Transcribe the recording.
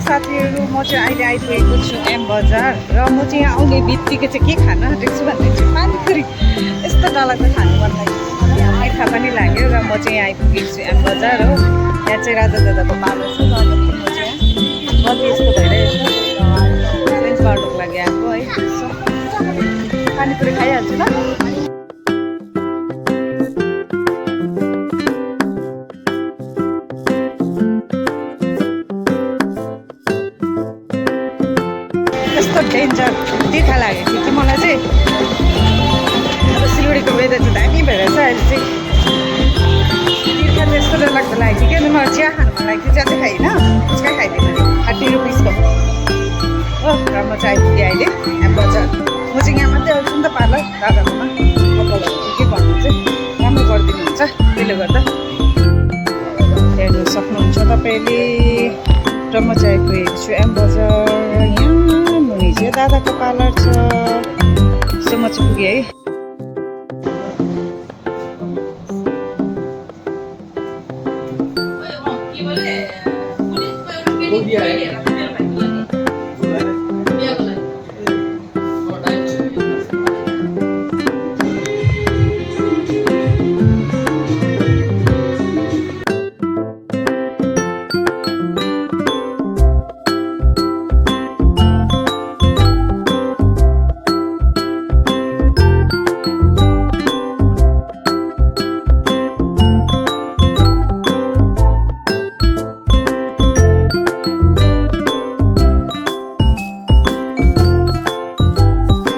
साथीहरू, म चाहिँ अहिले आइपुगेको छु एम बजार र म चाहिँ यहाँ आउने बित्तिकै चाहिँ के खान आँटेको छु भन्दा चाहिँ पानीपुरी यस्तो डरलाग्दो खानु मन लाग्यो, मिठा पनि लाग्यो र म चाहिँ यहाँ आइपुगेको छु एम बजार हो। यहाँ चाहिँ राजा दादाको पार्लर छ, म चाहिँ यहाँ कति यस्तो भइरहेको छ, चेन्ज गर्नुको लागि आएको है। पानीपुरी खाइहाल्छु ल। यस्तो डेन्जर तिर्खा लागेको थियो कि मलाई चाहिँ। सिलगढीको वेदर चाहिँ दामी भएर चाहिँ अहिले चाहिँ तिर्खा चाहिँ यस्तो डरलाग्दो लागेको थियो कि अनि मलाई चिया खानु मन लागेको थियो। चिया चाहिँ खाइनँ, पुच्का खाइदिएँ मैले 30 रुपिसको हो। र म चाहिँ आइपुगेँ अहिले एम बजार। म चाहिँ यहाँ मात्रै आउँछु नि त पार्लर दादाकोमा, कपालहरू के भन्नु चाहिँ राम्रो गरिदिनुहुन्छ, त्यसले गर्दा हेर्नु सक्नुहुन्छ तपाईँले। र म चाहिँ आइपुगेको छु एम बजार। यहाँ मुनि चाहिँ दादाको पार्लर छ, सो म चाहिँ पुगेँ है।